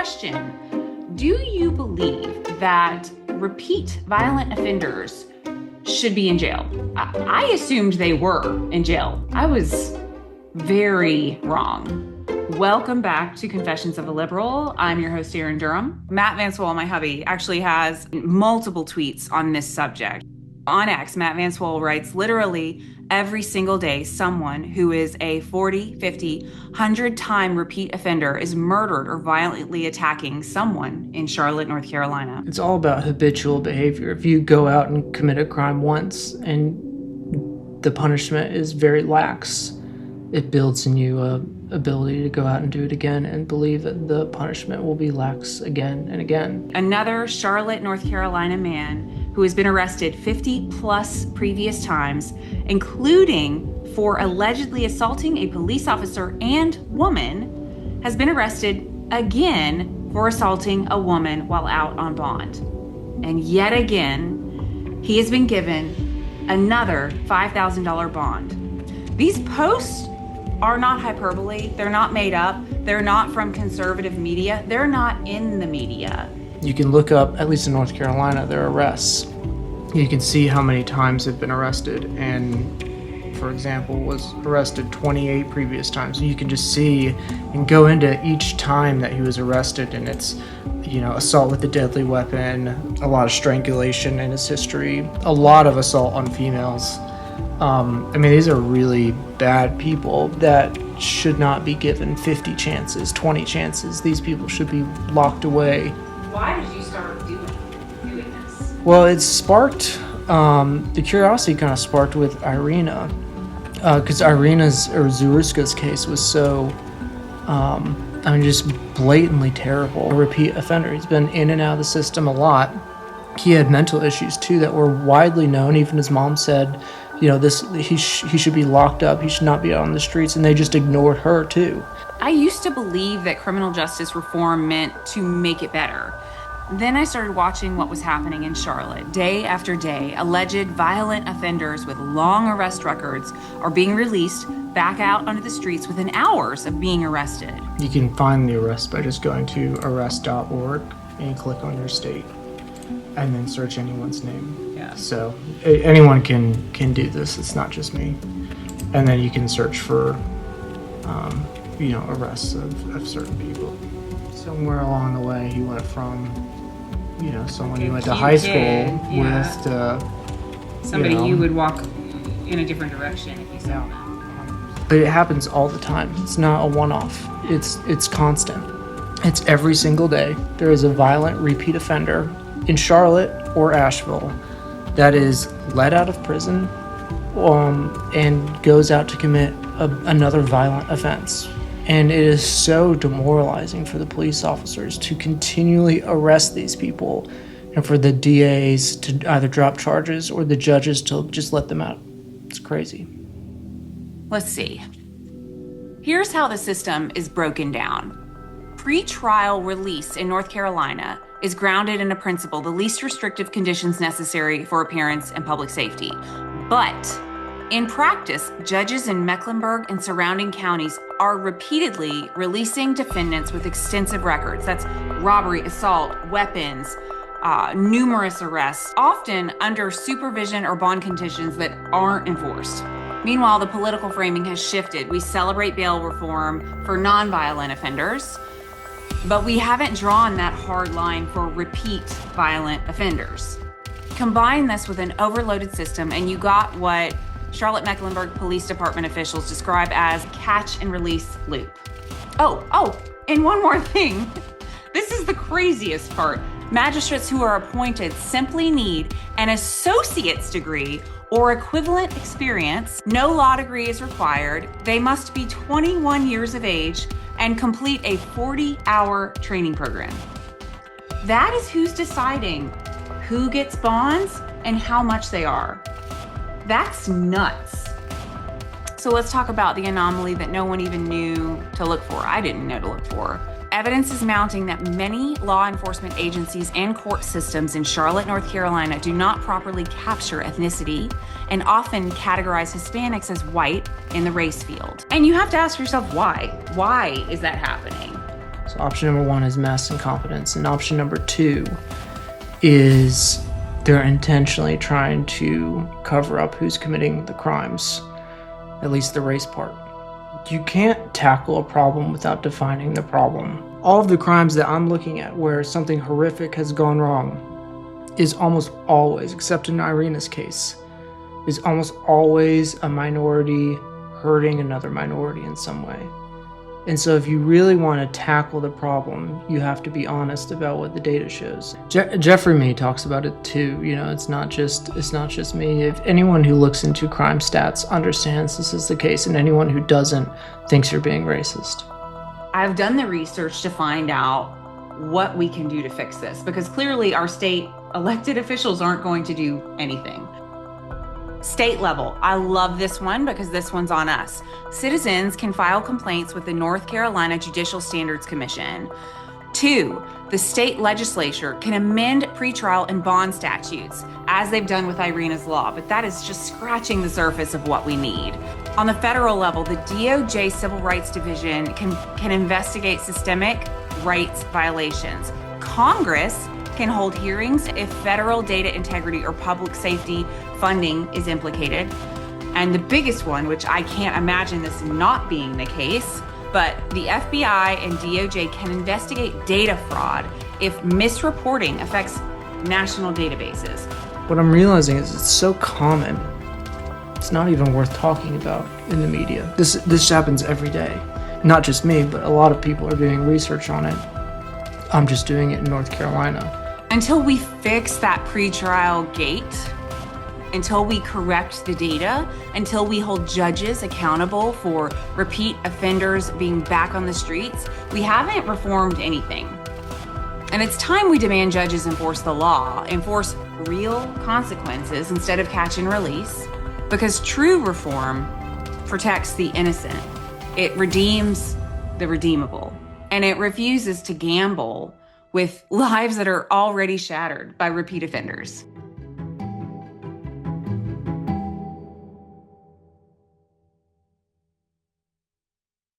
Question: do you believe that repeat violent offenders should be in jail? I assumed they were in jail. I was very wrong. Welcome back to Confessions of a Liberal. I'm your host, Erin Durham. Matt Van Swol, my hubby, actually has multiple tweets on this subject. On X, Matt Van Swol writes, literally every single day, someone who is a 40, 50, 100-time repeat offender is murdered or violently attacking someone in Charlotte, North Carolina. It's all about habitual behavior. If you go out and commit a crime once and the punishment is very lax, it builds in you a ability to go out and do it again and believe that the punishment will be lax again and again. Another Charlotte, North Carolina man who has been arrested 50 plus previous times, including for allegedly assaulting a police officer and woman, has been arrested again for assaulting a woman while out on bond. And yet again, he has been given another $5,000 bond. These posts are not hyperbole. They're not made up. They're not from conservative media. They're not in the media. You can look up, at least in North Carolina, their arrests. You can see how many times they've been arrested, and for example, was arrested 28 previous times. You can just see and go into each time that he was arrested, and it's, assault with a deadly weapon, a lot of strangulation in his history, a lot of assault on females. These are really bad people that should not be given 50 chances, 20 chances. These people should be locked away. Why did you start doing this? Well, it sparked, the curiosity kind of sparked with Irina, because Irina's, or Zaruska's case was so, just blatantly terrible. A repeat offender. He's been in and out of the system a lot. He had mental issues too that were widely known. Even his mom said, he should be locked up. He should not be out on the streets, and they just ignored her too. I used to believe that criminal justice reform meant to make it better. Then I started watching what was happening in Charlotte. Day after day, alleged violent offenders with long arrest records are being released back out onto the streets within hours of being arrested. You can find the arrest by just going to arrest.org and you click on your state and then search anyone's name. Yeah. So anyone can do this. It's not just me. And then you can search for, arrests of certain people. Somewhere along the way, he went from, someone you went to high school with to somebody you would walk in a different direction if you saw them. But it happens all the time. It's not a one-off. It's constant. It's every single day. There is a violent repeat offender in Charlotte or Asheville that is let out of prison and goes out to commit another violent offense. And it is so demoralizing for the police officers to continually arrest these people and for the DAs to either drop charges or the judges to just let them out. It's crazy. Let's see. Here's how the system is broken down. Pretrial release in North Carolina is grounded in a principle, the least restrictive conditions necessary for appearance and public safety. But in practice, judges in Mecklenburg and surrounding counties are repeatedly releasing defendants with extensive records. That's robbery, assault, weapons, numerous arrests, often under supervision or bond conditions that aren't enforced. Meanwhile, the political framing has shifted. We celebrate bail reform for nonviolent offenders, but we haven't drawn that hard line for repeat violent offenders. Combine this with an overloaded system, and you got what Charlotte-Mecklenburg Police Department officials describe as catch and release loop. Oh, and one more thing. This is the craziest part. Magistrates who are appointed simply need an associate's degree or equivalent experience. No law degree is required. They must be 21 years of age and complete a 40-hour training program. That is who's deciding who gets bonds and how much they are. That's nuts. So let's talk about the anomaly that no one even knew to look for. I didn't know to look for. Evidence is mounting that many law enforcement agencies and court systems in Charlotte, North Carolina do not properly capture ethnicity and often categorize Hispanics as white in the race field. And you have to ask yourself why. Why is that happening? So option number 1 is mass incompetence, and option number 2 is they're intentionally trying to cover up who's committing the crimes, at least the race part. You can't tackle a problem without defining the problem. All of the crimes that I'm looking at where something horrific has gone wrong is almost always, except in Irina's case, is almost always a minority hurting another minority in some way. And so if you really want to tackle the problem, you have to be honest about what the data shows. Jeffrey May talks about it too. You know, it's not just me. If anyone who looks into crime stats understands this is the case, and anyone who doesn't thinks you're being racist. I've done the research to find out what we can do to fix this, because clearly our state elected officials aren't going to do anything. State level, I love this one because this one's on us. Citizens can file complaints with the North Carolina Judicial Standards Commission. 2, the state legislature can amend pretrial and bond statutes, as they've done with Irina's law, but that is just scratching the surface of what we need. On the federal level, the DOJ Civil Rights Division can investigate systemic rights violations. Congress can hold hearings if federal data integrity or public safety funding is implicated. And the biggest one, which I can't imagine this not being the case, but the FBI and DOJ can investigate data fraud if misreporting affects national databases. What I'm realizing is it's so common, it's not even worth talking about in the media. This happens every day. Not just me, but a lot of people are doing research on it. I'm just doing it in North Carolina. Until we fix that pretrial gate, until we correct the data, until we hold judges accountable for repeat offenders being back on the streets, we haven't reformed anything. And it's time we demand judges enforce the law, enforce real consequences instead of catch and release, because true reform protects the innocent. It redeems the redeemable, and it refuses to gamble with lives that are already shattered by repeat offenders.